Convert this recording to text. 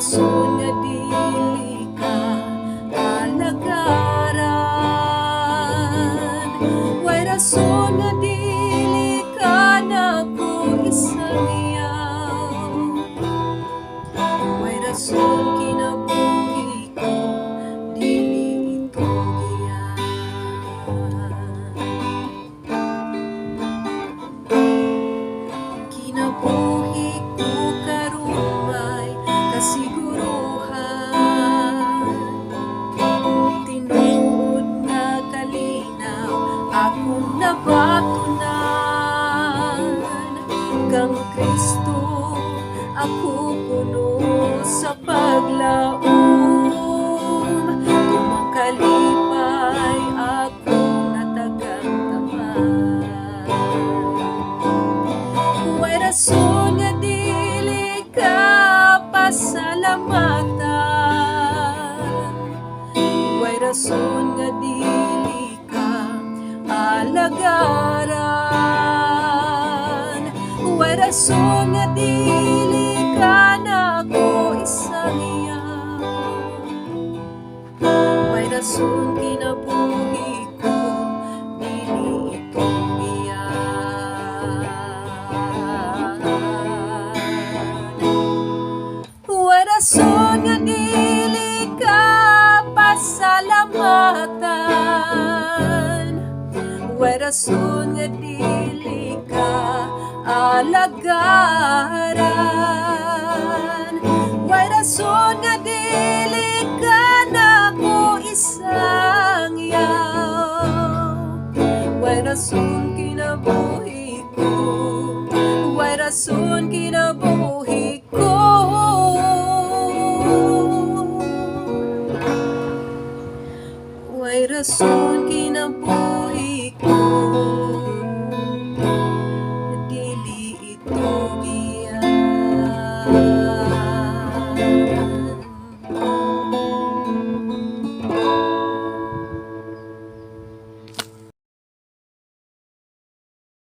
rason nga dili ka kalagaran. Way rason nga dili ka nako isangyaw. Way rason kinabuhi ko dili ito giyan. Kinabuhi ko karon may kasiguruhan, tinuod nga kalinaw akong nabatunan. Kang Kristo ako puno sa paglaom, kung makalipay akong natagang tamad. Way rason nga dili ka pasalamatan. Way rason nga dili ka alagaran. Way rason nga dili ka nako isangyaw. Way rason kinabuhi ko dili ito giyan. Way rason nga dili ka pasalamatan. Way rason nga dili ka alagaran. Way rason nga dili ka nako isangyaw. Way rason kinabuhi ko, way rason kinabuhi ko. Way rason kinabuhi ko.